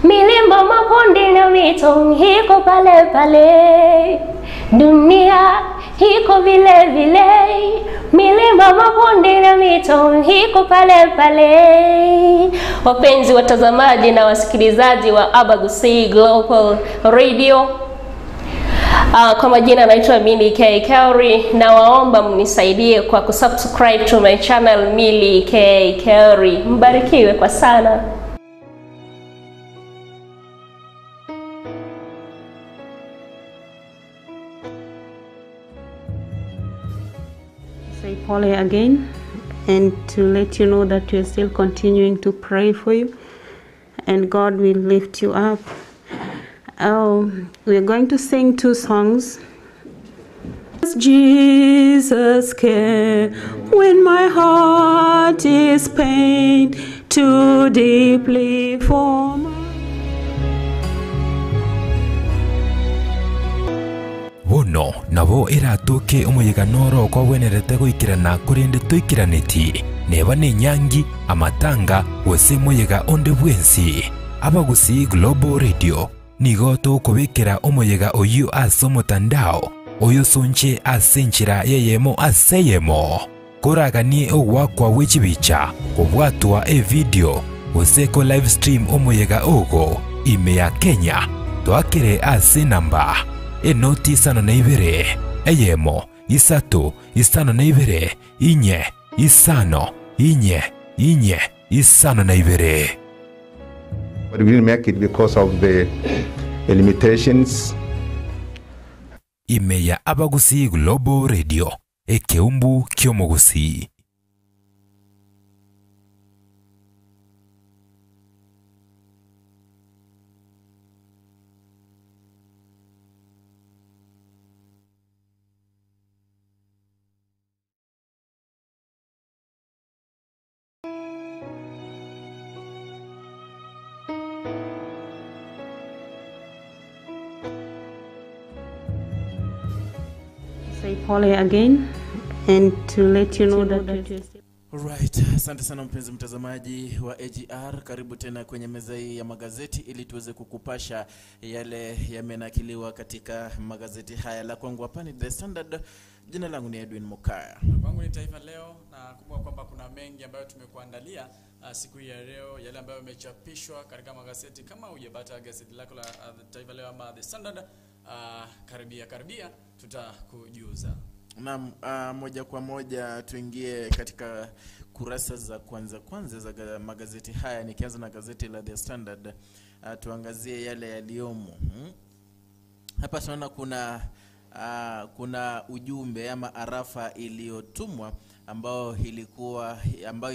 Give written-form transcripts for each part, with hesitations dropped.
milima, mabonde na mito hiko pale pale, dunia hiko vile vile, milima, mabonde na mito hiko pale pale. Wapenzi watazamaji na wasikilizaji wa Kisii Global Radio, kwa majina naitwa Milly K. Kelly, na waomba mnisaidie kwa kusubscribe to my channel Milly K. Kelly. Mbarikiwe kwa sana. Say Polly again, and to let you know that we're still continuing to pray for you, and God will lift you up. We're going to sing two songs. Jesus came when my heart is pained too deeply for my... Wono nabo iratuke umuyiga noro kwa wenerete guikirana kurinde tuikiraniti neba ne nyangi amatanga wose muyiga onde bwensi. Kisii Global Radio nigo tukubikira umuyiga uyu ase mutandao uyu sunche asenchira yeyemo aseyemo kuragani ogwakwa wichibicha kubwatwa video useko live stream umuyiga ugo ime ya Kenya twakire ase namba enoti 52 eyemo 352 inye 5 But we didn't make it because of the limitations. Ime ya Kisii Global Radio ekeumbu kyomogusi. Say Polly again, and to let you know that we're still... Alright, asante sana mpenzi mtazamaji wa AGR, karibu tena kwenye meza hii ya magazeti ili tuweze kukupasha yale yamenakiliwa katika magazeti haya. La kwangu hapa ni The Standard, jina langu ni Edwin Mukaya. Kwangu ni Taifa Leo, na kumbuka kwamba kuna mengi ambayo tumekuandalia siku hii ya leo, yale ambayo yamechapishwa katika magazeti. Kama hujapata gazeti lako la Taifa Leo ama The Standard, karibia tutakujuza. Naam, moja kwa moja tuingie katika kurasa za kwanza za magazeti haya. Nikianza na gazeti la The Standard, tuangazie yale yaliomo. Hapa tunaona kuna ujumbe ama arafa iliyotumwa ambayo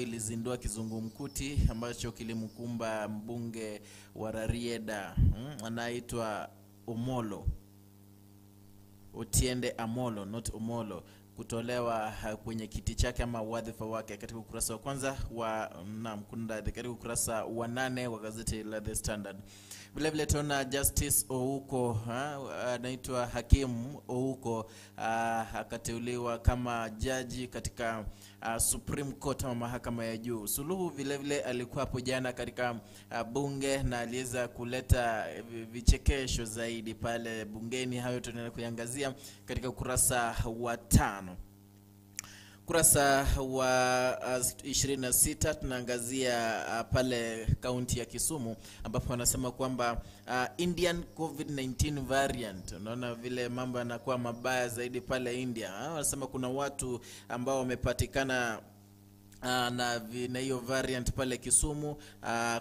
ilizindua kizungumkuti ambacho kilimkumba mbunge wa Rarieda, anaitwa Omolo Otiende Amolo, not Omolo, kutolewa kwenye kiti chake ama wadhifa wake. Katika ukurasa wa kwanza katika ukurasa wa 8 wa gazeti la The Standard. Vile vile tuna Justice Ouko, anaitwa Hakimu Ouko, akateuliwa kama jaji katika Supreme Court ama mahakama ya juu. Suluhu vile vile alikuwa hapo jana katika bunge na aliweza kuleta vichekesho zaidi pale bungeni. Hayo tunaenda kuangazia katika ukurasa wa 5. Kurasa wa 26 tunaangazia pale kaunti ya Kisumu, ambapo wanasema kwamba Indian COVID-19 variant, unaona vile mambo yanakuwa mabaya zaidi pale India. Wanasema kuna watu ambao wamepatikana na hiyo variant pale Kisumu.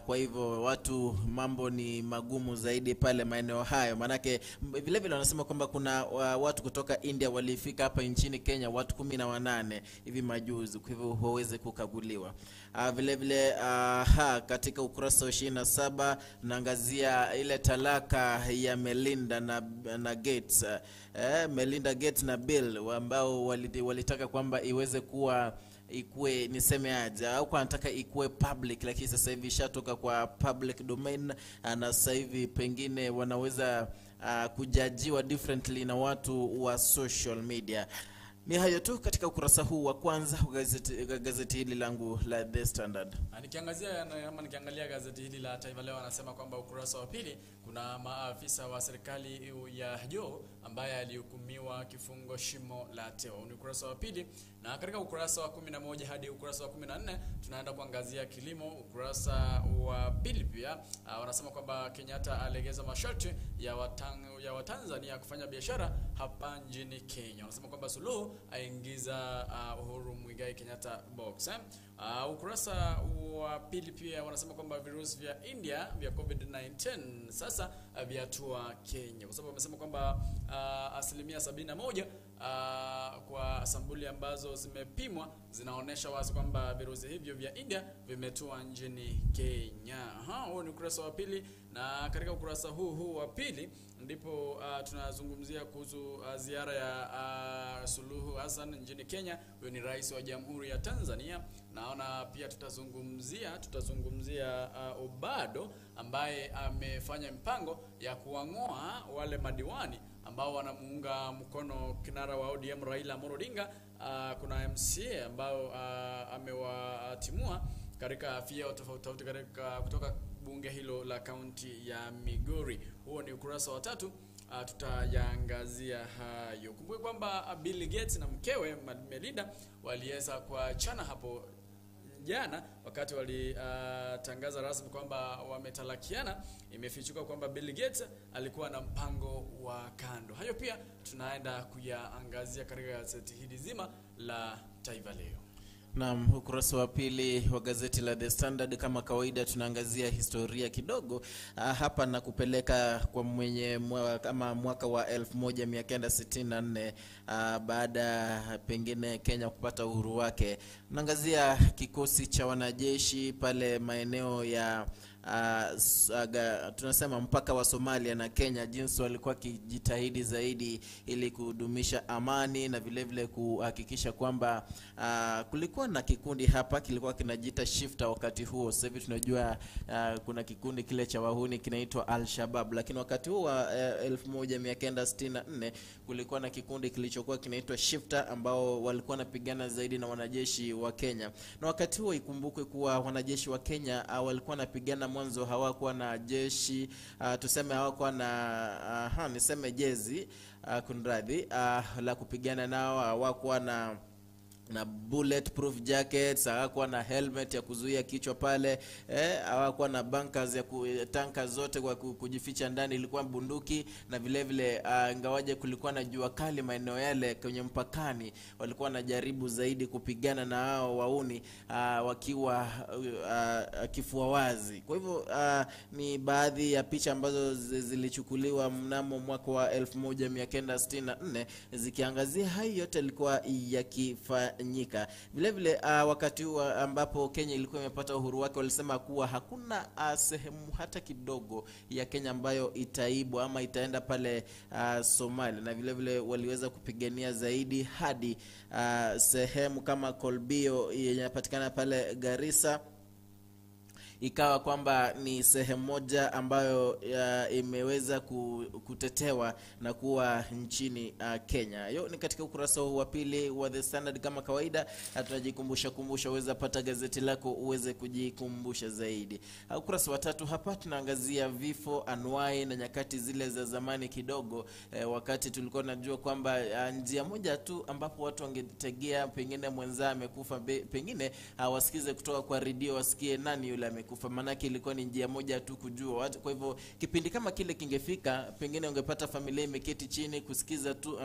Kwa hivyo watu, mambo ni magumu zaidi pale maeneo hayo. Manake vile vile wanasema kwamba kuna watu kutoka India walifika hapa nchini Kenya, watu 18 hivi majuzi, kwa hivyo waweze kukaguliwa. Vile vile katika ukurasa wa 27 naangazia ile talaka ya Melinda na Gates. Melinda Gates na Bill ambao walitaka kwamba iweze kuwa ikue, niseme aje, au kwa nataka ikue public, lakini sasa hivi ishatoka kwa public domain, na sasa hivi pengine wanaweza kujajiwa differently na watu wa social media. Ni hayo tu katika ukurasa huu wa kwanza wa gazeti hili langu la The Standard. Nikiangalia gazeti hili la Taifa Leo, anasema kwamba ukurasa wa pili kuna maafisa wa serikali ya juu ambaye alihukumiwa kifungo shimo la teo. Ni ukurasa wa pili, na katika ukurasa wa 11 hadi ukurasa wa 14 tunaenda kuangazia kilimo. Ukurasa wa pili pia wanasema kwamba Kenyatta alegeza masharti ya Watanzania kufanya biashara hapa nchini Kenya. Wanasema kwamba Suluhu aingiza Uhuru Muigai Kenyatta box. Ukurasa wa pili pia wanasema kwamba virusi vya India vya COVID-19 sasa vyatua Kenya, kwa sababu wamesema kwamba 71% kwa sampuli ambazo zimepimwa zinaonesha wazi kwamba virusi hivyo vya India vimetua nchini Kenya. Huo ni ukurasa wa pili, na katika ukurasa huu wa pili ndipo tunazungumzia kuhusu ziara ya Suluhu Hassan nchini Kenya. Huyo ni rais wa Jamhuri ya Tanzania. Naona pia tutazungumzia Obado ambaye amefanya mpango ya kuang'oa wale madiwani ambao wanamuunga mkono kinara wa ODM Raila Amolo Odinga. Kuna MCA ambao amewatimua katika afia tofauti kutoka bunge hilo la kaunti ya Migori. Huo ni ukurasa wa 3. Tutayaangazia hayo. Kumbuke kwamba Bill Gates na mkewe Melinda waliweza kuachana hapo jana wakati walitangaza rasmi kwamba wametalakiana. Imefichuka kwamba Bill Gates alikuwa na mpango wa kando. Hayo pia tunaenda kuyaangazia katika gazeti hili zima la Taifa Leo. Naam, ukurasa wa pili wa gazeti la The Standard kama kawaida tunaangazia historia kidogo. Hapa na kupeleka kwa mwaka wa 1964 baada pengine Kenya kupata uhuru wake. Tunaangazia kikosi cha wanajeshi pale maeneo ya tunasema mpaka wa Somalia na Kenya, jinsi walikuwa kijitahidi zaidi ili kudumisha amani na vile vile kuhakikisha kwamba kulikuwa na kikundi hapa kilikuwa kinajiita Shifta wakati huo. Sasa hivi tunajua kuna kikundi kile cha wahuni kinaitwa Al-Shabaab, lakini wakati huo 1964 kulikuwa na kikundi kilichokuwa kinaitwa Shifta ambao walikuwa napigana zaidi na wanajeshi wa Kenya. Na wakati huo ikumbukwe kuwa wanajeshi wa Kenya walikuwa napigana, mwanzo hawakuwa na jeshi, tuseme hawakuwa na niseme jezi kunradhi la kupigana nao, hawakuwa na bulletproof jackets, hawakuwa na helmet ya kuzuia kichwa pale, hawakuwa na bunkers ya tanka zote kwa kujificha ndani, ilikuwa bunduki. Na vile vile ingawaje kulikuwa na jua kali maeneo yale kwenye mpakani, walikuwa wanajaribu zaidi kupigana na hao wauni wakiwa kifua wazi. Kwa hivyo ni baadhi ya picha ambazo zilichukuliwa mnamo mwaka wa 1964 zikiangazia hayo yote yalikuwa yakifanyika. Vile vile wakati huo ambapo Kenya ilikuwa imepata uhuru wake, walisema kuwa hakuna sehemu hata kidogo ya Kenya ambayo itaibwa ama itaenda pale Somalia. Na vile vile waliweza kupigania zaidi hadi sehemu kama Kolbio yenye inapatikana pale Garissa. Ikawa kwamba ni sehemu moja ambayo imeweza kutetewa na kuwa nchini Kenya. Hiyo ni katika ukurasa wa pili wa The Standard kama kawaida. Tunajikumbusha uweze pata gazeti lako uweze kujikumbusha zaidi. Ukurasa wa 3 hapa tunaangazia vifo, anuai na nyakati zile za zamani kidogo, wakati tulikuwa tunajua kwamba njia moja tu ambapo watu wangetegea pengine mwenza amekufa, pengine wasikize kutoka kwa redio wasikie nani yule amekufa, manake ilikuwa ni njia moja tu kujua. Kwa hivyo kipindi kama kile kingefika, pengine ungepata familia imeketi chini kusikiza tu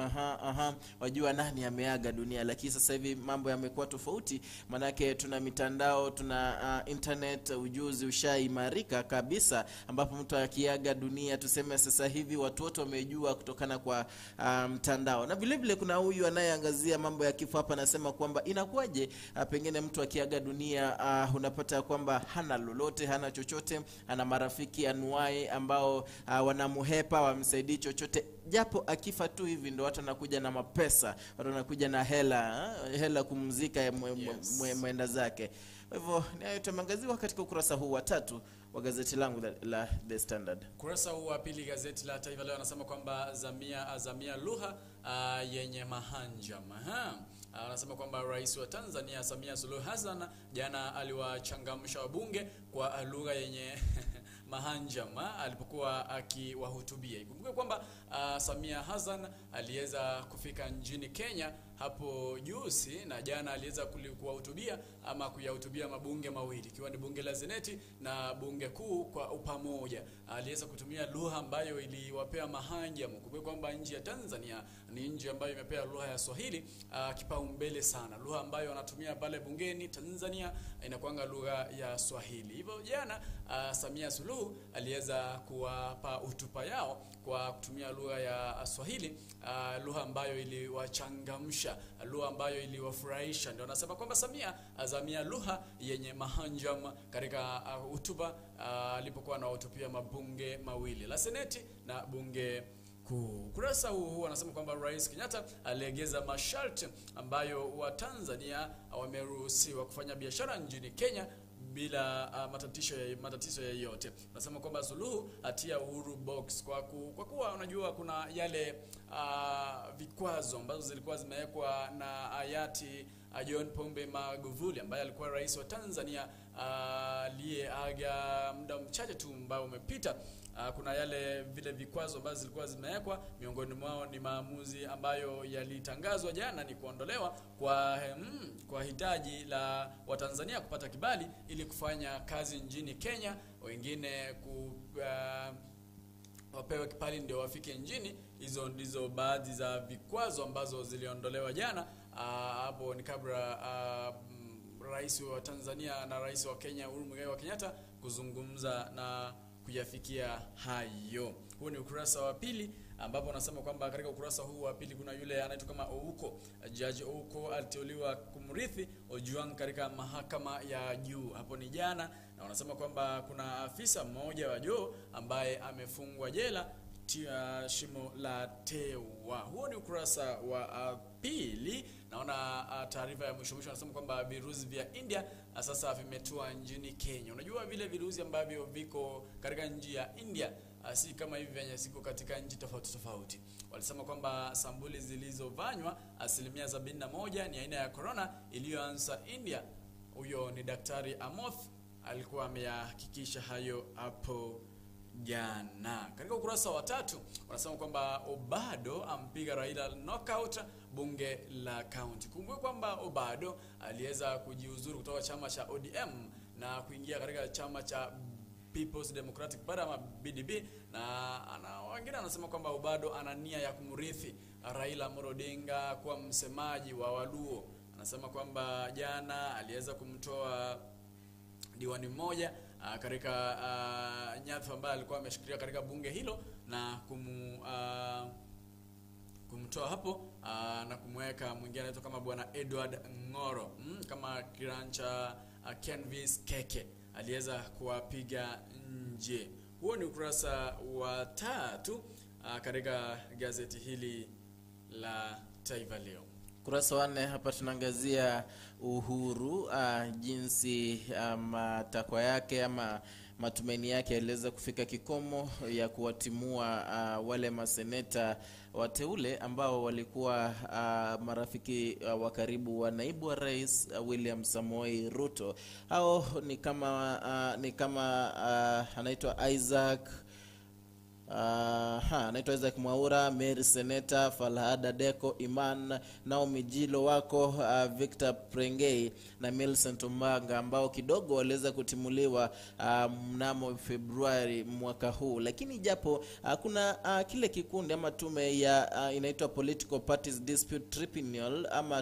wajua nani ameaga dunia. Lakini sasa hivi mambo yamekuwa tofauti, manake tuna mitandao, tuna internet, ujuzi ushaimarika kabisa, ambapo mtu akiaga dunia tuseme sasa hivi watu wote wamejua kutokana kwa mtandao. Na vile vile kuna huyu anayeangazia mambo ya kifo hapa, anasema kwamba inakuwaje pengine mtu akiaga dunia unapata kwamba hana lolote, hana chochote, ana marafiki anuai ambao wanamuhepa, wamsaidii chochote, japo akifa tu hivi ndo watu wanakuja na mapesa, watu wanakuja na hela kumzika mwenda zake. Kwa hivyo tumeangaziwa katika ukurasa huu wa 3 wa gazeti langu la The Standard. Kurasa huu wa pili gazeti la Taifa Leo anasema kwamba azamia lugha yenye mahanjam. Anasema kwamba rais wa Tanzania Samia Suluhu Hassan jana aliwachangamsha wabunge kwa lugha yenye mahanjam alipokuwa akiwahutubia. Ikumbuke kwamba Samia Hassan aliweza kufika nchini Kenya hapo juzi, na jana aliweza kuwahutubia ama kuyahutubia mabunge mawili, ikiwa ni bunge la Seneti na bunge kuu kwa pamoja. Aliweza kutumia lugha ambayo iliwapea mahanjam. Kumbuke kwamba nchi ya Tanzania ni nchi ambayo imepea lugha ya Swahili kipaumbele sana. Lugha ambayo wanatumia pale bungeni Tanzania inakuanga lugha ya Swahili. Hivyo jana Samia Suluhu aliweza kuwapa hotuba yao kwa kutumia lugha ya Swahili, lugha ambayo iliwachangamsha, lugha ambayo iliwafurahisha. Ndio anasema kwamba Samia azamia lugha yenye mahanjam katika hotuba alipokuwa anahutubia mabunge mawili, la Seneti na bunge kuu. Kurasa huu anasema kwamba Rais Kenyatta aliegeza masharti ambayo wa Tanzania wameruhusiwa kufanya biashara nchini Kenya bila matatizo yoyote. Nasema kwamba Suluhu atia Uhuru box kwa kuwa unajua kuna yale vikwazo ambazo zilikuwa zimewekwa na hayati John Pombe Magufuli ambaye alikuwa rais wa Tanzania aliyeaga muda mchache tu ambao umepita. Kuna yale vile vikwazo ambazo zilikuwa zimewekwa, miongoni mwao ni maamuzi ambayo yalitangazwa jana ni kuondolewa kwa hitaji la Watanzania kupata kibali ili kufanya kazi nchini Kenya, wengine wapewe kibali ndio wafike nchini. Hizo ndizo baadhi za vikwazo ambazo ziliondolewa jana. Hapo ni kabla rais wa Tanzania na rais wa Kenya Uhuru Muigai Kenyatta kuzungumza na kuyafikia hayo. Huu ni ukurasa wa pili, ambapo anasema kwamba katika ukurasa huu wa pili kuna yule anaitwa kama Ouko. Judge Ouko aliteuliwa kumrithi Ojwang katika mahakama ya juu. Hapo ni jana, na wanasema kwamba kuna afisa mmoja wa juu ambaye amefungwa jela shimo la tewa. Huo ni ukurasa wa pili. Naona taarifa ya mwisho anasema kwamba virusi vya India sasa vimetua nchini Kenya. Unajua vile virusi ambavyo viko katika nchi ya India si kama hivi venye siko katika nchi tofauti. Walisema kwamba sampuli zilizofanywa 71% ni aina ya corona iliyoanza India. Huyo ni Daktari Amoth alikuwa amehakikisha hayo hapo jana. Katika ukurasa wa 3 wanasema kwamba Obado ampiga Raila knockout bunge la county. Kumbuka kwamba Obado aliweza kujiuzuru kutoka chama cha ODM na kuingia katika chama cha People's Democratic Party ama BDP, na wengine anasema kwamba Obado ana nia ya kumrithi Raila Odinga kuwa msemaji wa Waluo. Anasema kwamba jana aliweza kumtoa diwani mmoja katika nyadhifa ambaye alikuwa ameshikilia katika bunge hilo na kumtoa hapo na kumweka mwingine anaitwa kama bwana Edward Ngoro kama kirancha Kenvis Keke aliweza kuwapiga nje. Huo ni ukurasa wa 3 katika gazeti hili la Taifa Leo. Kurasa wa 4 hapa tunaangazia Uhuru, jinsi matakwa yake ama matumaini yake yaliweza kufika kikomo ya kuwatimua wale maseneta wateule ambao walikuwa marafiki wa karibu wa naibu wa rais William Samoei Ruto. Hao ni kama anaitwa Isaac anaitwa Isaac Mwaura, Mary Seneta, Falhada Deko, Iman, Naomi Jilo wako, Victor Prengei na Millicent Omanga, ambao kidogo waliweza kutimuliwa mnamo Februari mwaka huu. Lakini japo kuna kile kikundi ama tume ya inaitwa Political Parties Dispute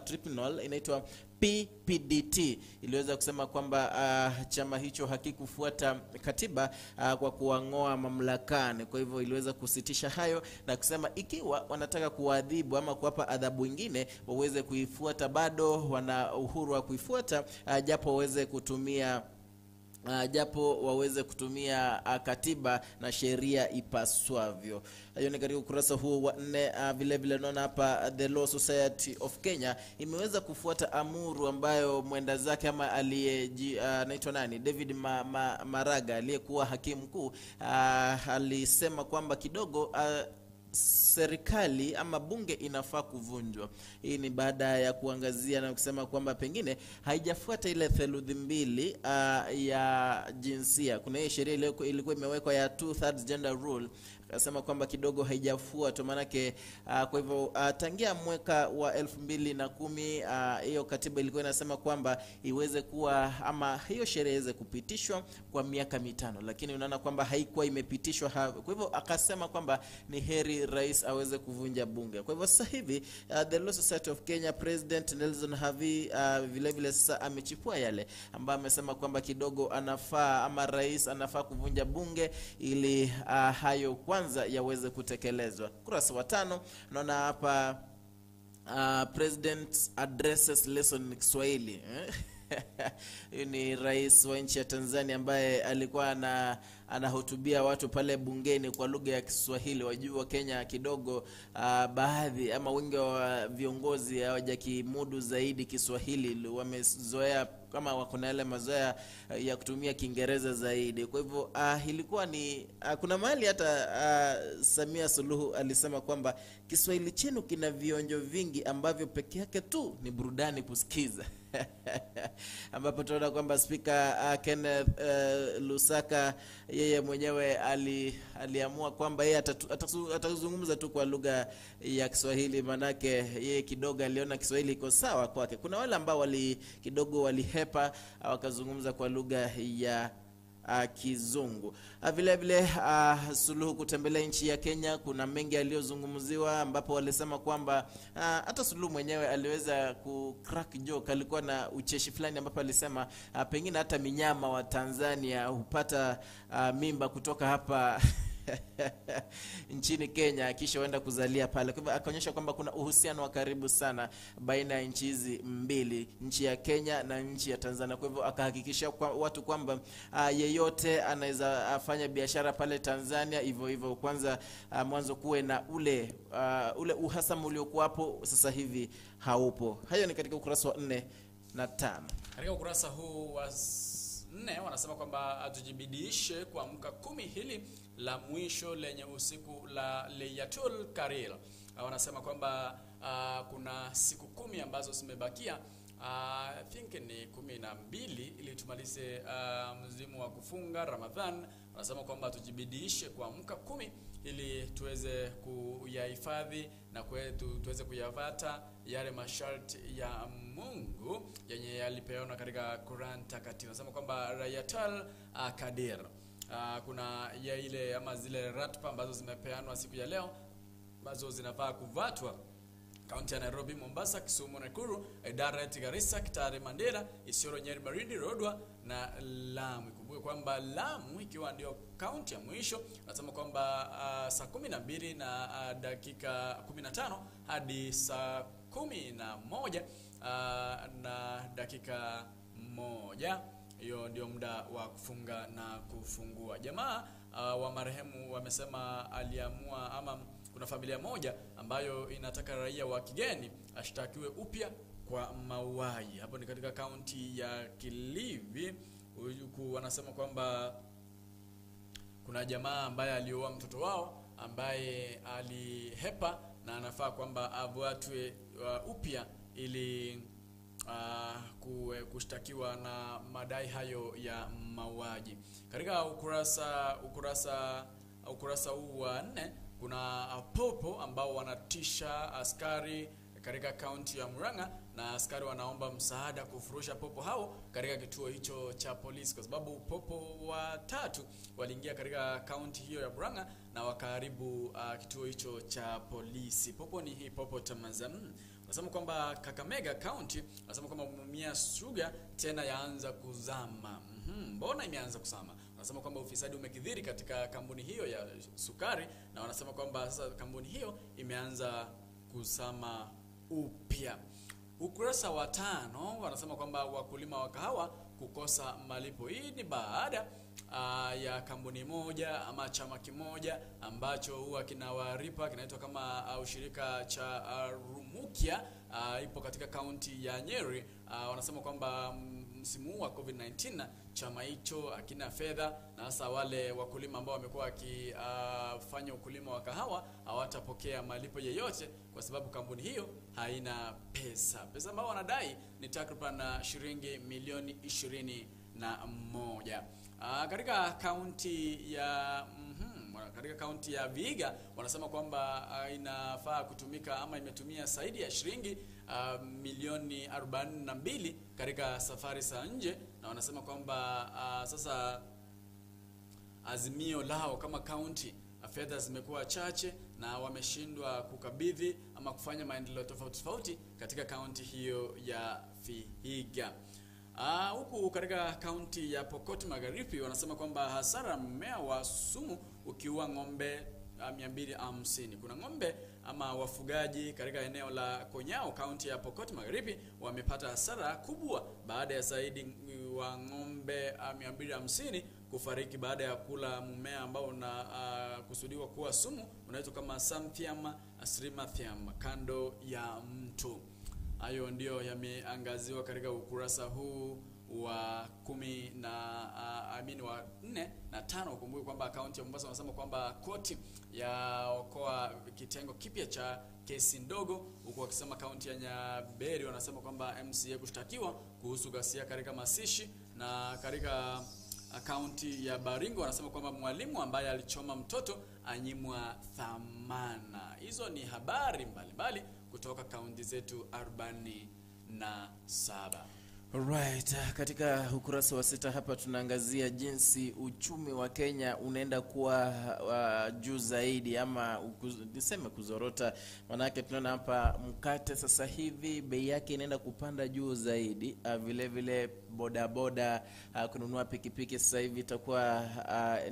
Tribunal inaitwa PPDT iliweza kusema kwamba chama hicho hakikufuata katiba kwa kuangoa mamlakani. Kwa hivyo iliweza kusitisha hayo na kusema ikiwa wanataka kuadhibu ama kuwapa adhabu nyingine waweze kuifuata, bado wana uhuru wa kuifuata, japo waweze kutumia japo waweze kutumia katiba na sheria ipaswavyo. Hiyo ni katika ukurasa huo wa 4. Vile vile naona hapa The Law Society of Kenya imeweza kufuata amuru ambayo mwenda zake ama anaitwa nani, David Maraga aliyekuwa hakimu mkuu alisema kwamba kidogo serikali ama bunge inafaa kuvunjwa. Hii ni baada ya kuangazia na kusema kwamba pengine haijafuata ile theluthi mbili ya jinsia. Kuna hii sheria ilikuwa imewekwa ya 2/3 gender rule, akasema kwamba kidogo haijafuatwa, manake kwa hivyo tangia mwaka wa 2010 hiyo katiba ilikuwa inasema kwamba iweze kuwa ama hiyo sheria iweze kupitishwa kwa miaka 5, lakini unaona kwamba haikuwa imepitishwa. Kwa hivyo akasema kwamba ni heri rais aweze kuvunja bunge. Kwa hivyo sasa hivi The Law Society of Kenya President Nelson Havi vile vile sasa amechipua yale ambayo amesema kwamba kidogo anafaa ama rais anafaa kuvunja bunge ili hayo kwanza yaweze kutekelezwa. Kurasa wa 5 naona hapa President addresses lesson Kiswahili. Huyu ni rais wa nchi ya Tanzania ambaye alikuwa anahutubia watu pale bungeni kwa lugha ya Kiswahili. Wajua Kenya kidogo baadhi ama wengi wa viongozi hawajakimudu zaidi Kiswahili, wamezoea kama wako na yale mazoea ya kutumia Kiingereza zaidi. Kwa hivyo ilikuwa ni kuna mahali hata Samia Suluhu alisema kwamba Kiswahili chenu kina vionjo vingi ambavyo peke yake tu ni burudani kusikiza. Ambapo tunaona kwamba Speaker Kenneth Lusaka yeye mwenyewe aliamua kwamba yeye atazungumza tu kwa lugha ya Kiswahili, manake yeye kidogo aliona Kiswahili iko sawa kwake. Kuna wale ambao kidogo walihepa wakazungumza kwa lugha ya Kizungu. Vile vile Suluhu kutembelea nchi ya Kenya, kuna mengi aliyozungumziwa, ambapo walisema kwamba hata Suluhu mwenyewe aliweza crack joke. Alikuwa na ucheshi fulani ambapo alisema pengine hata minyama wa Tanzania hupata mimba kutoka hapa nchini Kenya kisha waenda kuzalia pale. Kwa hivyo akaonyesha kwamba kuna uhusiano wa karibu sana baina ya nchi hizi mbili, nchi ya Kenya na nchi ya Tanzania. Kwa hivyo akahakikisha watu kwamba yeyote anaweza afanya biashara pale Tanzania, hivyo kwanza mwanzo kuwe na ule uhasama uliokuwa hapo, sasa hivi haupo. Hayo ni katika ukurasa wa 4 na 5. Katika ukurasa huu wa 4 wanasema kwamba atujibidiishe kuamka 10 hili la mwisho lenye usiku la Laylatul Qadr. Wanasema kwamba kuna siku 10 ambazo zimebakia, I think ni 12 ili tumalize mzimu wa kufunga Ramadhan. Wanasema kwamba tujibidiishe kuamka 10 ili tuweze kuyahifadhi na tuweze kuyavata yale masharti ya Mungu yenye yalipeana katika Quran takatifu. Wanasema kwamba Laylatul Qadr kuna ya ile ama zile ratiba ambazo zimepeanwa siku ya leo ambazo zinafaa kuvatwa kaunti ya Nairobi, Mombasa, Kisumu, Nakuru, Eldoret, Garissa, Kitale, Mandera, Isiolo, Nyeri, Baridi, Lodwar na Lamu. Kumbuke kwamba Lamu ikiwa ndio kaunti ya mwisho, nasema kwamba saa 12 na dakika 15 hadi saa 11 na dakika 1. Hiyo ndio muda wa kufunga na kufungua. Jamaa wa marehemu wamesema aliamua ama kuna familia moja ambayo inataka raia wa kigeni ashtakiwe upya kwa mauaji. Hapo ni katika kaunti ya Kilifi. Huku wanasema kwamba kuna jamaa ambaye alioa mtoto wao ambaye alihepa na anafaa kwamba avuatwe upya ili kushtakiwa na madai hayo ya mauaji. Katika ukurasa huu wa 4 kuna popo ambao wanatisha askari katika kaunti ya Murang'a, na askari wanaomba msaada kufurusha popo hao katika kituo hicho cha polisi, kwa sababu popo watatu waliingia katika kaunti hiyo ya Murang'a na wakaharibu kituo hicho cha polisi. Popo ni hippopotamus. Nasema kwamba Kakamega County nasema kwamba Mumia Sugar tena yaanza kuzama. Mbona imeanza kuzama? Wanasema kwamba ufisadi umekithiri katika kampuni hiyo ya sukari, na wanasema kwamba sasa kampuni hiyo imeanza kuzama upya. Ukurasa wa 5 wanasema kwamba wakulima wa kahawa kukosa malipo. Hii ni baada ya kampuni moja ama chama kimoja ambacho huwa kinawaripa, kinaitwa kama ushirika cha Rumukia, ipo katika kaunti ya Nyeri. Wanasema kwamba msimu huu wa COVID-19 chama hicho hakina fedha, na hasa wale wakulima ambao wamekuwa wakifanya ukulima wa kahawa hawatapokea malipo yeyote kwa sababu kampuni hiyo haina pesa. Pesa ambayo wanadai ni takriban shilingi milioni 21. Katika kaunti ya Vihiga wanasema kwamba inafaa kutumika ama imetumia zaidi ya shilingi milioni 42 katika safari za nje, na wanasema kwamba sasa azimio lao kama kaunti, fedha zimekuwa chache na wameshindwa kukabidhi ama kufanya maendeleo tofauti katika kaunti hiyo ya Vihiga. Huku katika kaunti ya Pokot Magharibi wanasema kwamba hasara mmea wa sumu ukiua ng'ombe 250. Kuna ng'ombe ama wafugaji katika eneo la Konyao, kaunti ya Pokot Magharibi, wamepata hasara kubwa baada ya zaidi wa ng'ombe 250 kufariki baada ya kula mmea ambao kusudiwa kuwa sumu unaitwa kama Xanthium asrimathium kando ya mto. Hayo ndio yameangaziwa katika ukurasa huu wa 10 wa 4 na 5. Kumbuka kwamba kaunti ya Mombasa wanasema kwamba koti ya okoa kitengo kipya cha kesi ndogo, huko wakisema kaunti ya Nyaberi wanasema kwamba MCA kushtakiwa kuhusu ghasia katika masishi, na katika kaunti ya Baringo wanasema kwamba mwalimu ambaye alichoma mtoto anyimwa thamana. Hizo ni habari mbalimbali kutoka kaunti zetu 47. Alright, katika ukurasa wa 6 hapa tunaangazia jinsi uchumi wa Kenya unaenda kuwa juu zaidi ama niseme kuzorota. Manake tunaona hapa mkate sasa hivi bei yake inaenda kupanda juu zaidi. Vile vile boda kununua pikipiki sasa hivi itakuwa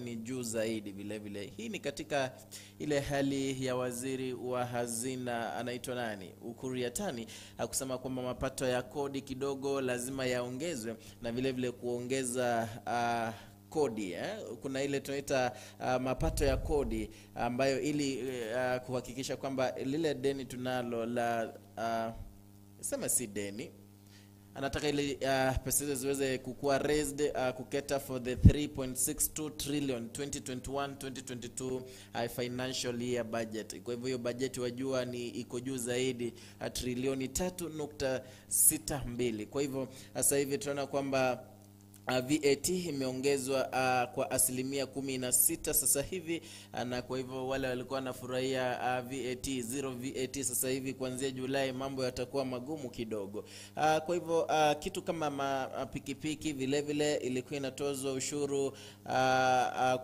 ni juu zaidi vile vile. Hii ni katika ile hali ya waziri wa hazina anaitwa nani, Ukur Yatani, kusema kwamba mapato ya kodi kidogo lazima yaongezwe, na vile vile kuongeza kodi. Kuna ile tunaita mapato ya kodi ambayo ili kuhakikisha kwamba lile deni tunalo la sema si deni, anataka ile pesa ziweze kukua raised kuketa for the 3.62 trillion 2021-2022 financial year budget. Kwa hivyo hiyo budget wajua ni iko juu zaidi trilioni 3.62. Kwa hivyo sasa hivi tunaona kwamba VAT imeongezwa kwa asilimia 16 sasa hivi, na kwa hivyo wale walikuwa wanafurahia VAT, zero VAT, sasa hivi kuanzia Julai mambo yatakuwa magumu kidogo. Kwa hivyo kitu kama pikipiki vile vile ilikuwa inatozwa ushuru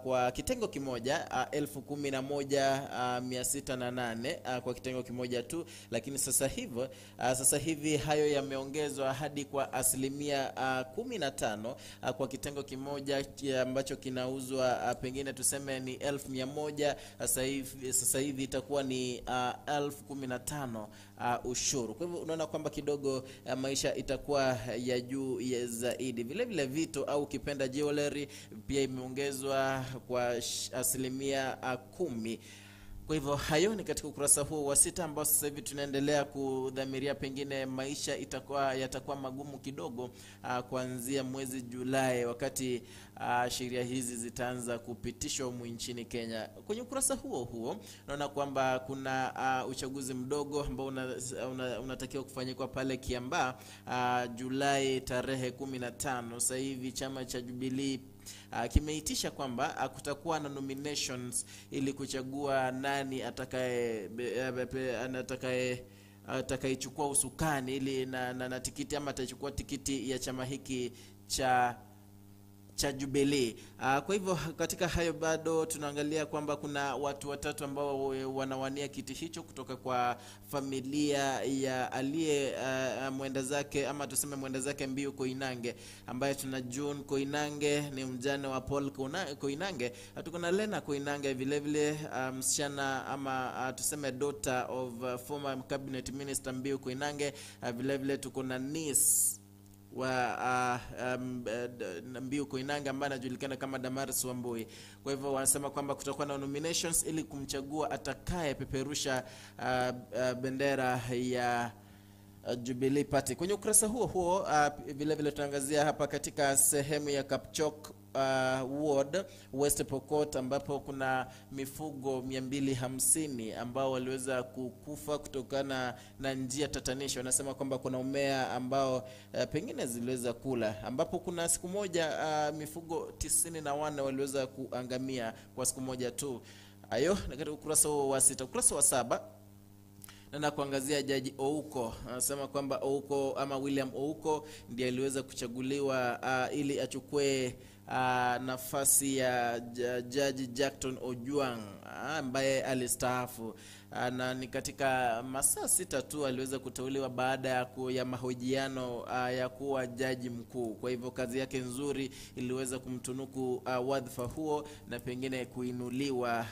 kwa kitengo kimoja 11,608 kwa kitengo kimoja tu, lakini sasa hivi hayo yameongezwa hadi kwa asilimia 15 kwa kitengo kimoja ambacho kinauzwa pengine tuseme ni 1,100, sasa hivi itakuwa ni 15,000 ushuru. Kwa hivyo unaona kwamba kidogo maisha itakuwa ya juu zaidi. Vile vile vitu au kipenda jewelry pia imeongezwa kwa asilimia 10. Kwa hivyo hayo ni katika ukurasa huo wa 6 ambao sasa hivi tunaendelea kudhamiria pengine maisha yatakuwa magumu kidogo kuanzia mwezi Julai, wakati sheria hizi zitaanza kupitishwa humu nchini Kenya. Kwenye ukurasa huo naona kwamba kuna uchaguzi mdogo ambao unatakiwa kufanyika pale Kiambaa Julai tarehe 15. Sasa hivi chama cha Jubilee kimeitisha kwamba kutakuwa na nominations ili kuchagua nani atakayechukua usukani ili na tikiti ama atachukua tikiti ya chama hiki cha Jubilee. Kwa hivyo katika hayo bado tunaangalia kwamba kuna watu watatu ambao wanawania kiti hicho kutoka kwa familia ya aliye mwenda zake ama tuseme mwenda zake Mbiu Koinange, ambaye tuna June Koinange ni mjane wa Paul Koinange. Tuko na Lena Koinange vile vile msichana ama tuseme daughter of former cabinet minister Mbiu Koinange. Vile vile tuko na niece wa Mbiu Koinange ambaye anajulikana kama Damaris Wambui. Kwa hivyo wanasema kwamba kutakuwa na nominations ili kumchagua atakaye peperusha bendera ya Jubilee Party. Kwenye ukurasa huo vile vile tunaangazia hapa katika sehemu ya Kapchok ward West Pokot, ambapo kuna mifugo 250 ambao waliweza kukufa kutokana na njia tatanishi. Wanasema kwamba kuna umea ambao pengine ziliweza kula, ambapo kuna siku moja mifugo 94 waliweza kuangamia kwa siku moja tu. Hayo na katika ukurasa wa 6. Ukurasa wa 7 na kuangazia Jaji Ouko. Anasema kwamba Ouko ama William Ouko ndiye aliweza kuchaguliwa ili achukue nafasi ya Jaji Jackton Ojwang ambaye alistaafu, na ni katika masaa 6 tu aliweza kuteuliwa baada ya mahojiano ya kuwa jaji mkuu. Kwa hivyo kazi yake nzuri iliweza kumtunuku wadhifa huo na pengine kuinuliwa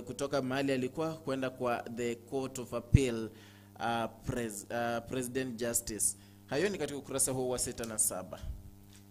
kutoka mahali alikuwa kwenda kwa the Court of Appeal President Justice. Hayo ni katika ukurasa huu wa 6 na 7.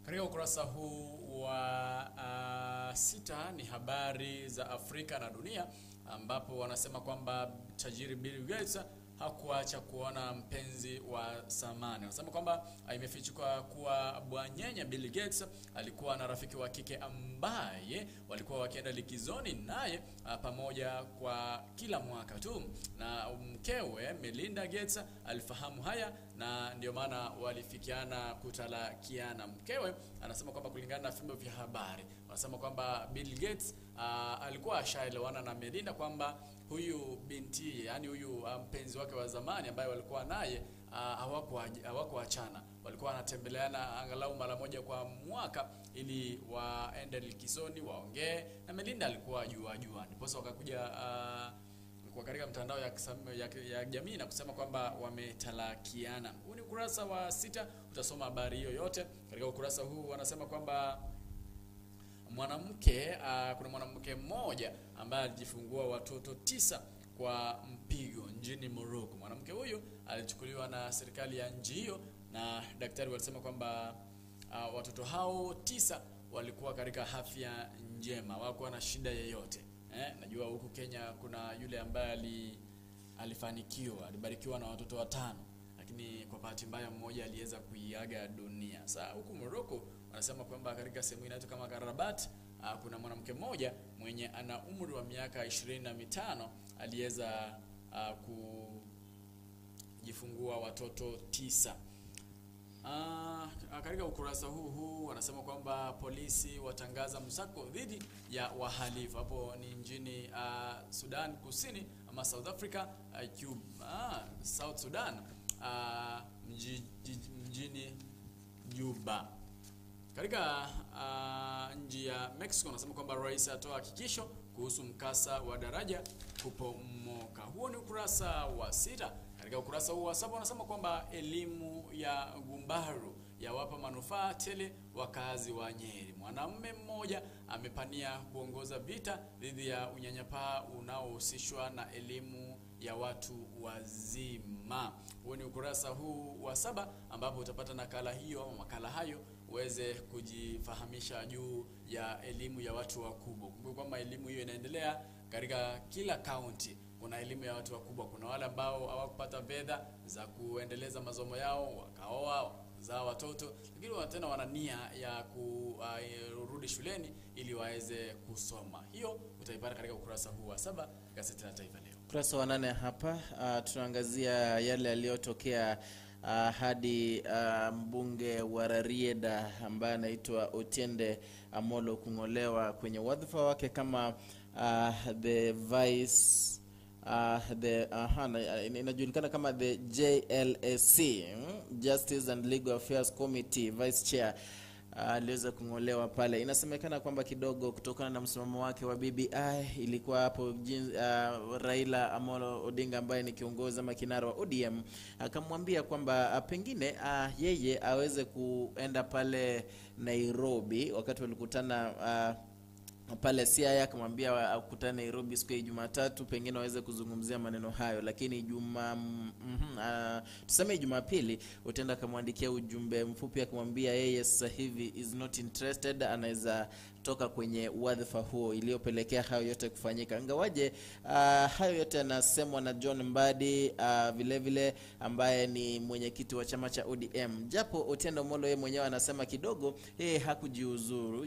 Katika ukurasa huu wa 6 ni habari za Afrika na dunia, ambapo wanasema kwamba tajiri Bill Gates hakuacha kuona mpenzi wa zamani. Wanasema kwamba imefichuka kuwa bwanyenye Bill Gates alikuwa na rafiki wa kike ambaye walikuwa wakienda likizoni naye pamoja kwa kila mwaka tu, na mkewe Melinda Gates alifahamu haya na ndio maana walifikiana kutalakiana. Mkewe anasema kwamba kulingana na vyombo vya habari, wanasema kwamba Bill Gates alikuwa ashaelewana na Melinda kwamba huyu binti, yani huyu mpenzi wake wa zamani ambaye walikuwa naye hawakuachana, walikuwa wanatembeleana angalau mara moja kwa mwaka ili waende likizoni waongee, na Melinda alikuwa jua. Ndipo wakakuja kwa katika mtandao ya jamii na kusema kwamba wametalakiana. Huu ni ukurasa wa 6, utasoma habari hiyo yote. Katika ukurasa huu wanasema kwamba kuna mwanamke mmoja ambaye alijifungua watoto 9 kwa mpigo nchini Morocco. Mwanamke huyu alichukuliwa na serikali ya nchi hiyo, na daktari walisema kwamba watoto hao 9 walikuwa katika afya njema, hawakuwa na shida yoyote. Najua huku Kenya kuna yule ambaye alifanikiwa, alibarikiwa na watoto 5, lakini kwa bahati mbaya mmoja aliweza kuiaga dunia. Sasa huku Morocco wanasema kwamba katika sehemu inaitwa kama Rabat kuna mwanamke mmoja mwenye ana umri wa miaka 25 aliweza kujifungua watoto 9. Katika ukurasa huu wanasema kwamba polisi watangaza msako dhidi ya wahalifu. Hapo ni nchini Sudan Kusini ama South Africa, South Sudan, mjini Juba. Katika nchi ya Mexico wanasema kwamba rais atoa hakikisho kuhusu mkasa wa daraja kupomoka. Huo ni ukurasa wa 6. Katika ukurasa huu wa 7 wanasema kwamba elimu ya Gumbaru yawapa manufaa tele wakazi wa Nyeri. Mwanamume mmoja amepania kuongoza vita dhidi ya unyanyapaa unaohusishwa na elimu ya watu wazima. Huo ni ukurasa huu wa 7 ambapo utapata nakala hiyo au makala hayo uweze kujifahamisha juu ya elimu ya watu wakubwa. Kumbuka kwamba elimu hiyo inaendelea katika kila county. Kuna elimu ya watu wakubwa, kuna wale ambao hawakupata fedha za kuendeleza masomo yao, wakaoa za watoto, lakini tena wana nia ya kurudi shuleni ili waweze kusoma. Hiyo utaipata katika ukurasa huu wa 7 gazeti la Taifa Leo. Ukurasa wa 8 hapa tunaangazia yale yaliyotokea hadi mbunge wa Rarieda ambaye anaitwa Otiende Amolo kungolewa kwenye wadhifa wake kama the vice inajulikana kama the JLAC, Justice and Legal Affairs Committee vice chair. Aliweza kungolewa pale. Inasemekana kwamba kidogo kutokana na msimamo wake wa BBI ilikuwa hapo Raila Amolo Odinga ambaye ni kiongozi ama kinara wa ODM akamwambia kwamba pengine yeye aweze kuenda pale Nairobi wakati walikutana pale Siaya, akamwambia akutane Nairobi siku ya Jumatatu pengine waweze kuzungumzia maneno hayo, lakini tuseme Jumapili utaenda akamwandikia ujumbe mfupi akamwambia yeye sasa hivi is not interested, anaweza toka kwenye wadhifa huo, iliyopelekea hayo yote kufanyika. Ingawaje hayo yote yanasemwa na John Mbadi vile vile ambaye ni mwenyekiti wa chama cha ODM, japo Otiende Amollo yeye mwenyewe anasema kidogo yeye hakujiuzuru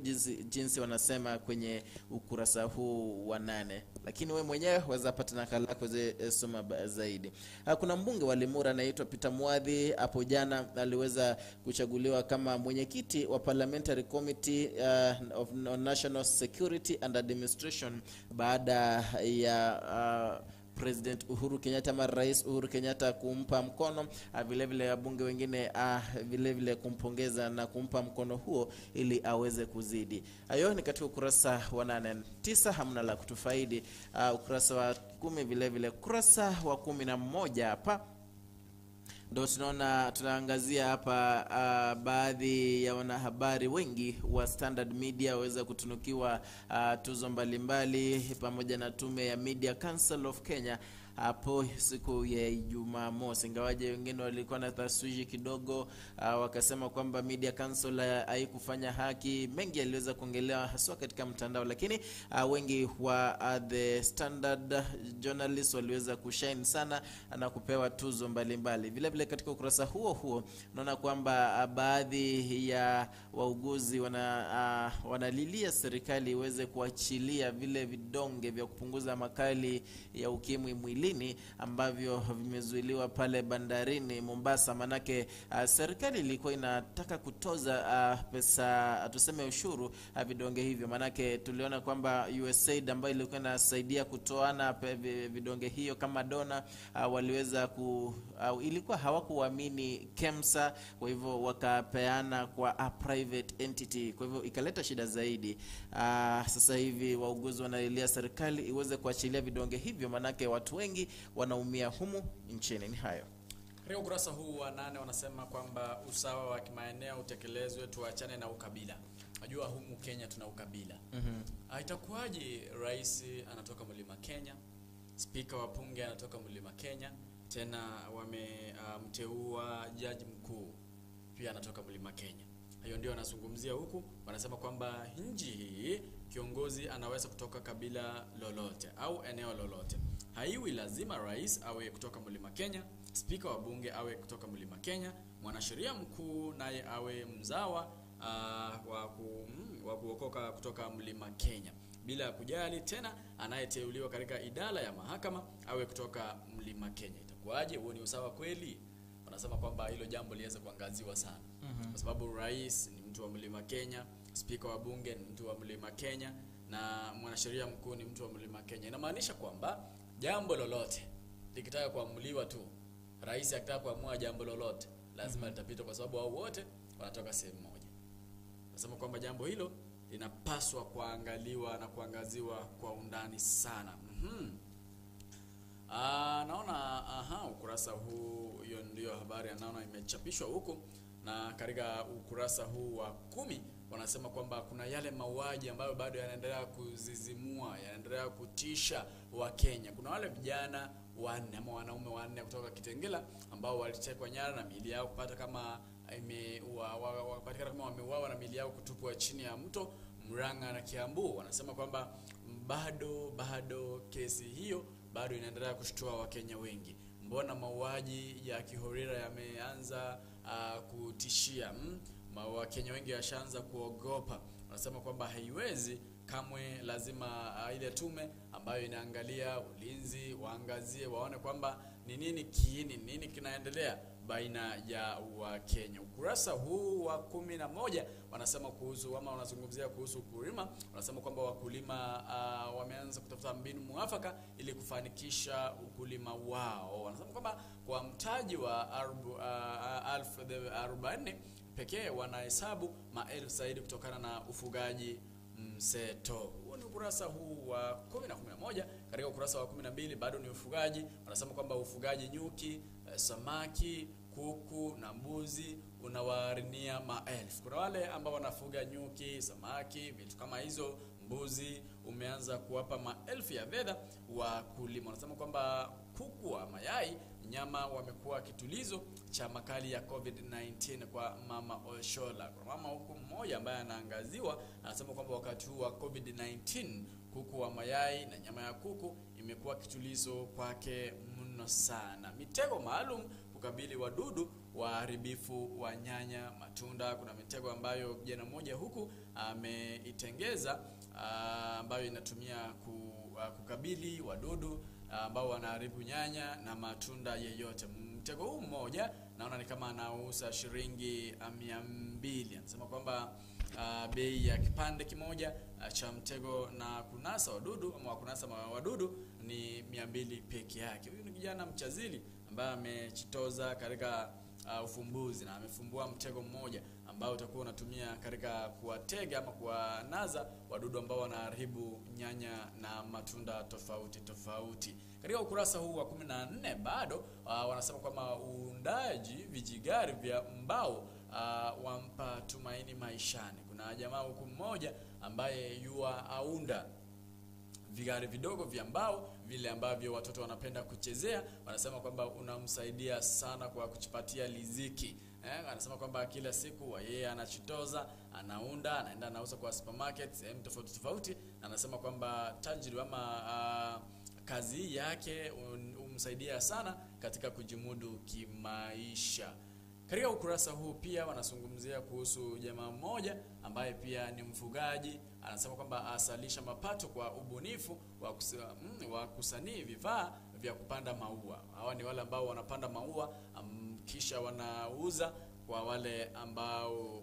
jinsi wanasema kwenye ukurasa huu wa 8, lakini wewe mwenyewe waweza pata nakala yako soma zaidi. Kuna mbunge wa Limuru anaitwa Peter Mwadhi, hapo jana aliweza kuchaguliwa kama mwenyekiti wa Parliamentary Committee on National Security and Administration baada ya President Uhuru Kenyatta ama Rais Uhuru Kenyatta kumpa mkono, vile vile wabunge wengine vile vile kumpongeza na kumpa mkono huo ili aweze kuzidi. Hayo ni katika ukurasa wa 8. 9 hamna la kutufaidi. Ukurasa wa 10 vile vile. Ukurasa wa 11 hapa ndio tunaangazia hapa baadhi ya wanahabari wengi wa Standard Media waweza kutunukiwa tuzo mbalimbali pamoja na tume ya Media Council of Kenya hapo siku ya Jumamosi. Ingawaje wengine walikuwa na taswiji kidogo, wakasema kwamba Media Council haikufanya haki. Mengi yaliweza kuongelewa haswa katika mtandao, lakini wengi wa the Standard journalists waliweza kushine sana na kupewa tuzo mbalimbali. Vile vile katika ukurasa huo naona kwamba baadhi ya wauguzi wanalilia serikali iweze kuachilia vile vidonge vya kupunguza makali ya ukimwi mwilini ambavyo vimezuiliwa pale bandarini Mombasa. Manake serikali ilikuwa inataka kutoza pesa, tuseme ushuru vidonge hivyo. Manake tuliona kwamba USAID ambayo ilikuwa inasaidia kutoana vidonge hiyo kama dona, waliweza ilikuwa hawakuamini KEMSA, kwa hivyo wakapeana kwa a private entity, kwa hivyo ikaleta shida zaidi. Sasa hivi wauguzi wanalilia serikali iweze kuachilia vidonge hivyo, manake watu wengi wanaumia humu nchini. Ni hayo. Katika ukurasa huu wa 8 wanasema kwamba usawa wa kimaeneo utekelezwe, tuachane na ukabila. Najua humu Kenya tuna ukabila. Itakuwaje rais anatoka Mlima Kenya, speaker wa bunge anatoka Mlima Kenya, tena wamemteua jaji mkuu pia anatoka Mlima Kenya? Hiyo ndio wanazungumzia huku. Wanasema kwamba nchi hii kiongozi anaweza kutoka kabila lolote au eneo lolote. Haiwi lazima rais awe kutoka Mlima Kenya, speaker wa bunge awe kutoka Mlima Kenya, mwanasheria mkuu naye awe mzawa wa kuokoka kutoka Mlima Kenya, bila kujali tena anayeteuliwa katika idara ya mahakama awe kutoka Mlima Kenya. Itakuwaje? Huo ni usawa kweli? Wanasema kwamba hilo jambo liweze kuangaziwa sana. Kwa sababu rais ni mtu wa Mlima Kenya, speaker wa bunge ni mtu wa Mlima Kenya, na mwanasheria mkuu ni mtu wa Mlima Kenya. Inamaanisha kwamba jambo lolote likitaka kuamuliwa tu, rais akitaka kuamua jambo lolote lazima litapita, kwa sababu hao wote wanatoka sehemu moja. Nasema kwamba jambo hilo linapaswa kuangaliwa na kuangaziwa kwa undani sana. Naona ukurasa huu, hiyo ndio habari anaona imechapishwa huko. Na katika ukurasa huu wa 10 wanasema kwamba kuna yale mauaji ambayo bado yanaendelea kuzizimua, yanaendelea kutisha wa Kenya. Kuna wale vijana 4 ama wanaume 4 kutoka Kitengela ambao walitekwa nyara na miili yao kupata kama wameuawa na miili yao kutupwa chini ya mto Murang'a na Kiambu. Wanasema kwamba bado kesi hiyo bado inaendelea kushtua Wakenya wengi. Mbona mauaji ya kiholela yameanza kutishia? Wakenya wengi washaanza kuogopa. Wanasema kwamba haiwezi kamwe, lazima ile tume ambayo inaangalia ulinzi waangazie, waone kwamba ni nini kinaendelea baina ya Wakenya. Ukurasa huu wa 11 wanasema kuhusu, ama wanazungumzia kuhusu ukulima. Wanasema kwamba wakulima wameanza kutafuta mbinu muafaka ili kufanikisha ukulima wao. Wanasema kwamba kwa mtaji wa 40 pekee wanahesabu maelfu zaidi kutokana na ufugaji mseto. Huo ni ukurasa huu wa 10 na 11. Katika ukurasa wa 12 bado ni ufugaji. Wanasema kwamba ufugaji nyuki, samaki, kuku na mbuzi unawaarinia maelfu. Kuna wale ambao wanafuga nyuki, samaki, vitu kama hizo, ufumbuzi umeanza kuwapa maelfu ya fedha wakulima. Wanasema kwamba kuku wa mayai, nyama wamekuwa kitulizo cha makali ya COVID-19 kwa mama Oshola. Kwa mama huku mmoja ambaye anaangaziwa anasema kwamba wakati huu wa COVID-19 kuku wa mayai na nyama ya kuku imekuwa kitulizo kwake mno sana. Mitego maalum kukabili wadudu waharibifu wa nyanya, matunda. Kuna mitego ambayo kijana mmoja huku ameitengeza ambayo inatumia kukabili wadudu ambao wanaharibu nyanya na matunda yeyote. Mtego huu mmoja naona ni kama anauza shilingi 200. Anasema kwamba bei ya kipande kimoja cha mtego na kunasa wadudu ama kunasa wadudu ni 200 peke yake. Huyu ni kijana mchazili ambaye amechitoza katika ufumbuzi na amefumbua mtego mmoja ambao utakuwa unatumia katika kuwatega ama kuwanaza wadudu ambao wanaharibu nyanya na matunda tofauti tofauti. Katika ukurasa huu wa 14 bado wanasema kwamba uundaji vijigari vya mbao wampa tumaini maishani. Kuna jamaa huku mmoja ambaye yua aunda vigari vidogo vya mbao vile ambavyo watoto wanapenda kuchezea. Wanasema kwamba unamsaidia sana kwa kujipatia riziki. Anasema kwamba kila siku yeye anachitoza, anaunda, anaenda anauza kwa supermarket sehemu tofauti tofauti. Anasema kwamba tajiri ama kazi yake umsaidia sana katika kujimudu kimaisha. Katika ukurasa huu pia wanazungumzia kuhusu jamaa mmoja ambaye pia ni mfugaji. Anasema kwamba asalisha mapato kwa ubunifu wa kusanii vifaa vya kupanda maua. Hawa ni wale ambao wanapanda maua kisha wanauza kwa wale ambao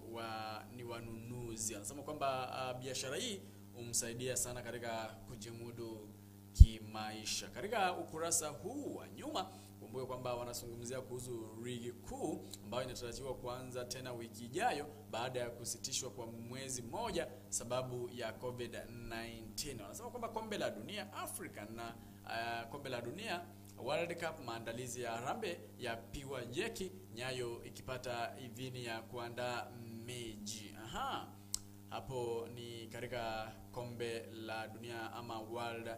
ni wanunuzi. Anasema kwamba biashara hii umsaidia sana katika kujimudu kimaisha. Katika ukurasa huu wa nyuma kumbuka kwamba wanazungumzia kuhusu ligi kuu ambayo inatarajiwa kuanza tena wiki ijayo baada ya kusitishwa kwa mwezi mmoja sababu ya COVID-19. Wanasema kwamba kombe la dunia Afrika na kombe la dunia World Cup maandalizi ya Harambee ya piwa jeki, Nyayo ikipata idhini ya kuandaa mechi. Hapo ni katika kombe la dunia ama World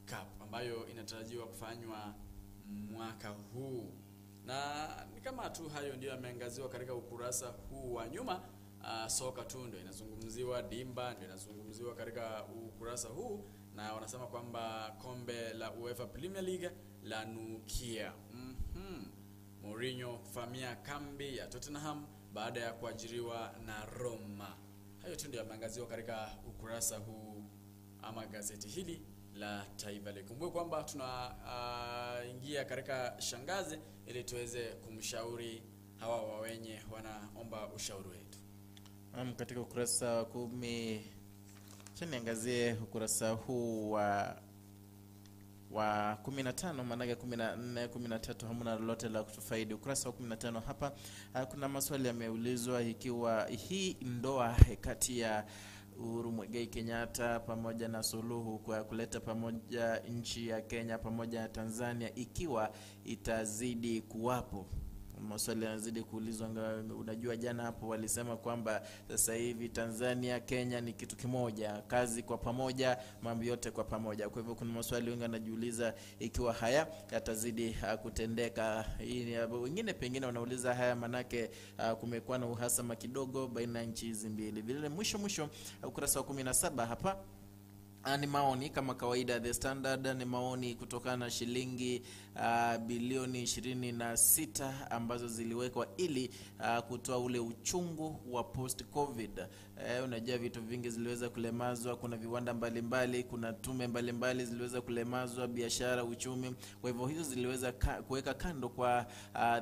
Cup ambayo inatarajiwa kufanywa mwaka huu. Na ni kama tu hayo ndio yameangaziwa katika ukurasa huu wa nyuma. Soka tu ndio inazungumziwa, dimba ndio inazungumziwa katika ukurasa huu, na wanasema kwamba kombe la UEFA Premier League la nukia. Mourinho kufamia kambi ya Tottenham baada ya kuajiriwa na Roma. Hayo tu ndio yameangaziwa katika ukurasa huu ama gazeti hili la Taifa Leo. Kumbuka kwamba tunaingia katika shangazi ili tuweze kumshauri hawa wenye wanaomba ushauri wetu. Katika ukurasa wa 10 niangazie ukurasa huu wa 15, maana 14, 13 hamna lolote la kutufaidi. Ukurasa wa 15 hapa kuna maswali yameulizwa ikiwa hii ndoa kati ya Uhuru Muigai Kenyatta pamoja na Suluhu kwa kuleta pamoja nchi ya Kenya pamoja na Tanzania ikiwa itazidi kuwapo. Maswali yanazidi kuulizwa. Unajua jana hapo walisema kwamba sasa hivi Tanzania Kenya ni kitu kimoja, kazi kwa pamoja, mambo yote kwa pamoja. Kwa hivyo kuna maswali wengi wanajiuliza ikiwa haya yatazidi kutendeka. Wengine pengine wanauliza haya manake kumekuwa na uhasama kidogo baina ya nchi hizi mbili. Vile mwisho ukurasa wa 17 hapa ni maoni kama kawaida. The Standard ni maoni kutokana na shilingi bilioni 26 ambazo ziliwekwa ili kutoa ule uchungu wa post COVID. Unajua vitu vingi ziliweza kulemazwa, kuna viwanda mbalimbali, kuna tume mbalimbali ziliweza kulemazwa, biashara, uchumi. Kwa hivyo hizo ziliweza kuweka kando kwa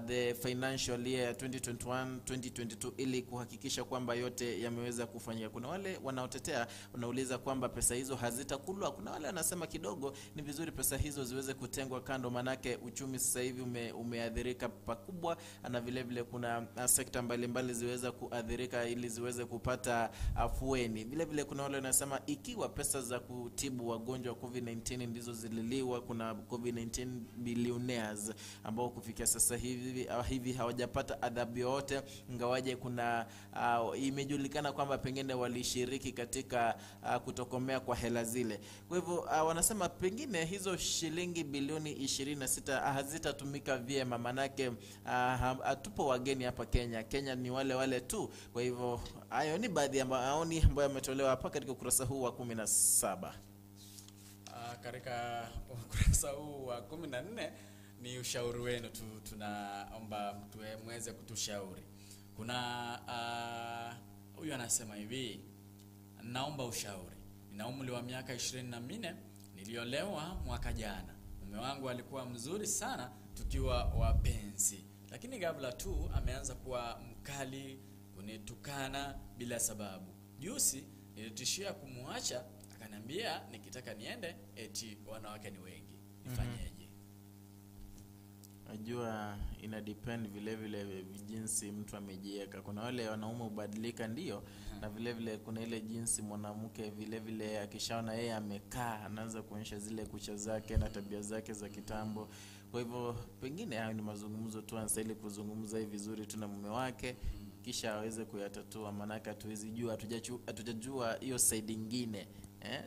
the financial year 2021-2022 ili kuhakikisha kwamba yote yameweza kufanyika. Kuna wale wanaotetea wanauliza kwamba pesa hizo hazitakulwa. Kuna wale wanasema kidogo ni vizuri pesa hizo ziweze kutengwa kando, manake uchumi sasa hivi umeathirika pakubwa, na vile vile kuna sekta mbalimbali ziweza kuathirika ili ziweze kupata afueni. Vile vile kuna wale wanasema ikiwa pesa za kutibu wagonjwa wa COVID-19 ndizo zililiwa, kuna COVID-19 billionaires ambao kufikia sasa hivi hawajapata adhabu yote, ingawaje kuna imejulikana kwamba pengine walishiriki katika kutokomea kwa hela zile. Kwa hivyo wanasema pengine hizo shilingi bilioni 26 hazitatumika vyema, manake hatupo wageni hapa Kenya. Kenya ni wale tu. Kwa hivyo hayo ni baadhi ya maoni ambayo yametolewa hapa katika ukurasa huu wa 17. Katika ukurasa huu wa 14 ni ushauri wenu tunaomba muweze kutushauri. Kuna huyu anasema hivi, naomba ushauri. Nina umri wa miaka 24, niliolewa mwaka jana. Mume wangu alikuwa mzuri sana tukiwa wapenzi, lakini ghafla tu ameanza kuwa mkali, kunitukana bila sababu. Juzi nilitishia kumuacha, akaniambia nikitaka niende eti wanawake ni wengi. Nifanyeje? Najua ina depend vile vile jinsi mtu amejiweka. Kuna wale wanaume ubadilika ndio, na vile vile kuna ile jinsi mwanamke vile vile akishaona yeye amekaa anaanza kuonyesha zile kucha zake na tabia zake za kitambo. Kwa hivyo pengine hayo ni mazungumzo tu, anastahili kuzungumza hivi vizuri tu na mume wake kisha aweze kuyatatua, maana hatuwezi jua, hatujajua hiyo side nyingine.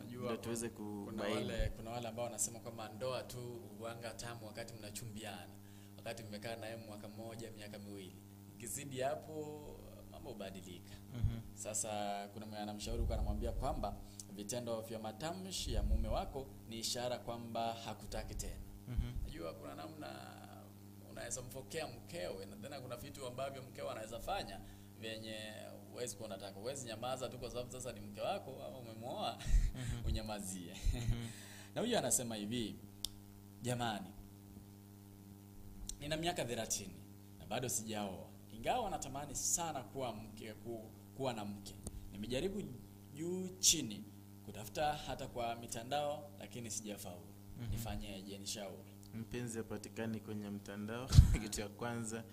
Ndio tuweze kubaini. Kuna wale ambao wanasema kwamba ndoa tu huanga tamu wakati mnachumbiana, wakati mmekaa naye mwaka mmoja, miaka miwili. Ikizidi hapo mambo hubadilika. Sasa kuna mwenye anamshauri kwa anamwambia kwamba vitendo vya matamshi ya mume wako ni ishara kwamba hakutaki tena. Najua kuna namna unaweza mfokea mkeo, na tena kuna vitu ambavyo mkeo anaweza fanya venye huwezi kuwa unataka. Huwezi nyamaza tu kwa sababu sasa ni mke wako au umemwoa unyamazie. Na huyu anasema hivi, jamani, nina miaka 30 na bado sijaoa, ingawa natamani sana kuwa na mke. Nimejaribu juu chini kutafuta hata kwa mitandao, lakini sijafaulu. Nifanyeje? Nishauri. Mpenzi apatikani kwenye mtandao kitu ya kwanza.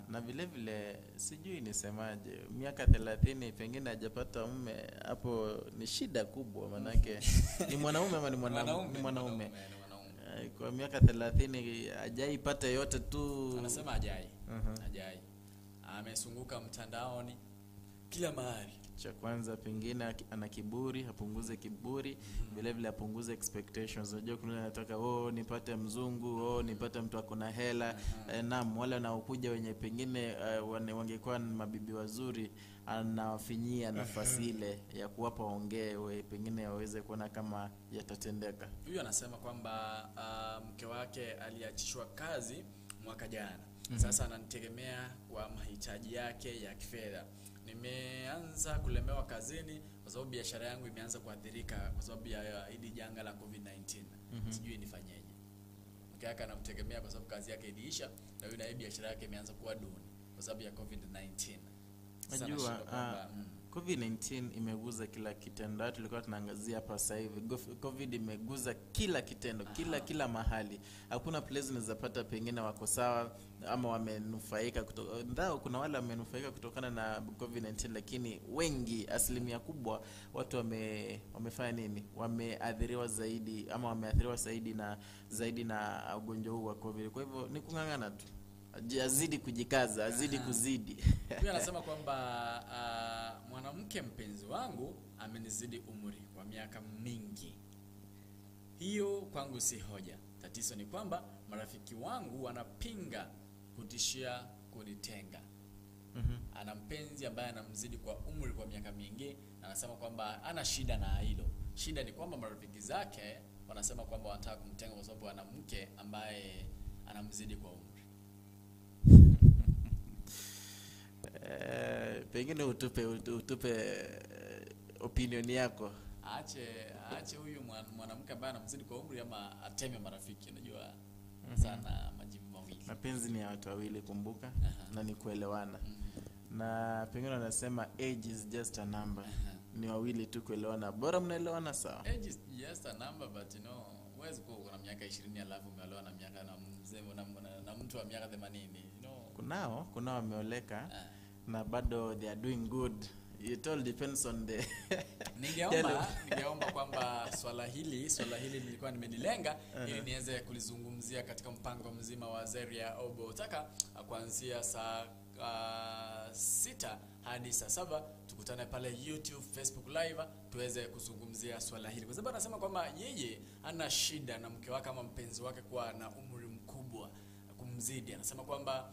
Na vile vile sijui nisemaje, miaka 30 pengine hajapata mume, hapo ni shida kubwa, manake ni mwanaume ama ni mwanaume. Kwa miaka 30 hajaipata yote tu. Anasema hajai. Amesunguka mtandaoni kila mahali. Cha kwanza pengine ana kiburi, apunguze kiburi, vile vile apunguze expectations. Unajua kuna anataka nipate mzungu, nipate mtu akona hela. Naam, wale wanaokuja wenye pengine wangekuwa mabibi wazuri, anawafinyia nafasi ile ya kuwapa ongee pengine waweze kuona kama yatatendeka. Huyu anasema kwamba mke wake aliachishwa kazi mwaka jana. Sasa ananitegemea kwa mahitaji yake ya kifedha. Nimeanza kulemewa kazini kwa sababu biashara yangu imeanza kuathirika kwa sababu ya hili janga la COVID-19. Sijui nifanyeje. Mke wake anamtegemea kwa sababu kazi yake iliisha, na yule biashara yake imeanza kuwa duni kwa sababu ya COVID-19. Najua COVID-19 imeguza kila kitendo. Tulikuwa tunaangazia hapa sasa hivi. COVID imeguza kila kitendo, kila mahali. Hakuna place unazapata pengine wako sawa ama wamenufaika ndao. Kuna wale wamenufaika kutokana na COVID-19, lakini wengi, asilimia kubwa, watu wamefanya nini? Wameathiriwa zaidi ama wameathiriwa zaidi na ugonjwa huu wa COVID. Kwa hivyo ni kungangana tu. Azidi kujikaza, azidi kuzidi. Huyu anasema kwamba mwanamke mpenzi wangu amenizidi umri kwa miaka mingi. Hiyo kwangu si hoja. Tatizo ni kwamba marafiki wangu wanapinga, kutishia kunitenga. Ana mpenzi ambaye anamzidi kwa umri kwa miaka mingi, na anasema kwamba ana shida na hilo. Shida ni kwamba marafiki zake wanasema kwamba wanataka kumtenga kwa sababu ana mke ambaye anamzidi kwa umri. Pengine utupe opinion yako. Aache huyu mwanamke ambaye anamzidi kwa umri ama ateme marafiki. Unajua sana majibu mawili. Mapenzi ni ya watu wawili, kumbuka, na ni kuelewana. Na pengine wanasema age is just a number. ni wawili tu kuelewana. Bora mnaelewana sawa. Age is just a number, but you know, huwezi kuwa uko na miaka 20 alafu umeolewa na miaka na mzee na mtu wa miaka 80, you know. Kunao wameoleka na bado they are doing good. It all depends on the Ningeomba kwamba swala hili nilikuwa nimenilenga ili niweze kulizungumzia katika mpango mzima wa Zeria Obotaka kuanzia saa 6 hadi saa 7. Tukutane pale YouTube, Facebook Live tuweze kuzungumzia swala hili. Kwa sababu anasema kwamba yeye ana shida na mke wake ama mpenzi wake kuwa na umri mkubwa kumzidi. Anasema kwamba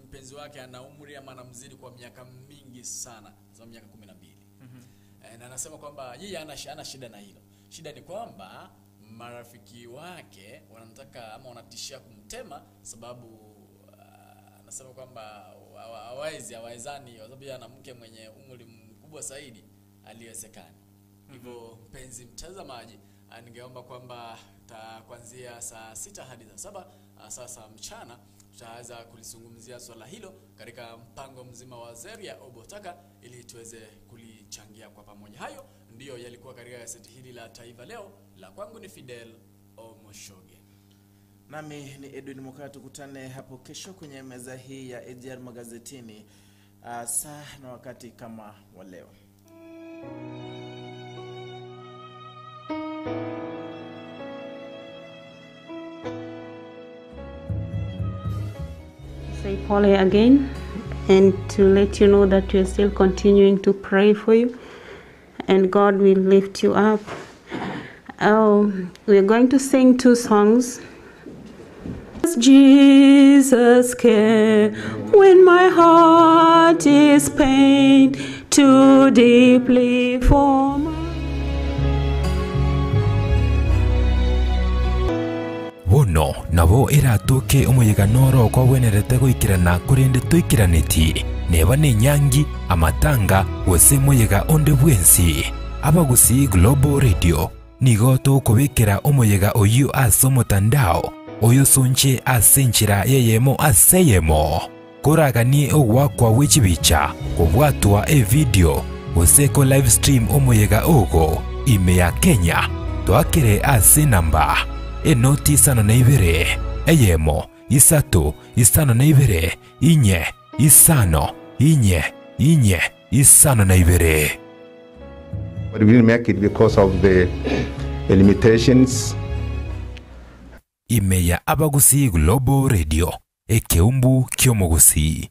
mpenzi wake ana umri ama anamzidi kwa miaka mingi sana, za miaka 12. Na anasema kwamba yeye ana shida na hilo. Shida ni kwamba marafiki wake wanataka ama wanatishia kumtema sababu anasema kwamba hawawezani kwa sababu ana mke mwenye umri mkubwa zaidi aliyewezekana. Hivyo mpenzi mtazamaji, ningeomba kwamba kuanzia saa 6 hadi saa 7 sasa mchana tutaweza kulizungumzia swala hilo katika mpango mzima wa Zeria Obotaka ili tuweze kulichangia kwa pamoja. Hayo ndiyo yalikuwa katika gazeti hili la Taifa Leo. La kwangu ni Fidel Omoshoge. Nami ni Edwin Mukaya. Tukutane hapo kesho kwenye meza hii ya AGR magazetini saa na wakati kama wa leo. Say Polly again, and to let you know that we are still continuing to pray for you, and God will lift you up. We are going to sing 2 songs. Jesus came when my heart is pained too deeply for my... Bono nabo iratuke umuyaga noro kwa wenerete guikirana kurinde tuikiraniti neba ni nyangi amatanga wose muyaga onde bwensi abagusi Global Radio nigoto kubikira umuyaga oyu asomotandao oyo sonche asenchira yeyemo aseyemo kuragani ogwakwa wichibicha kubwatwa video oseko live stream umuyaga ogo ime ya Kenya twakire ase namba enoti isano na ibere eyemo isato isano na ibere inye isano inye isano na ibere. But we didn't make it because of the limitations. Ime ya Abagusi Global Radio ekeumbu kyomogusi.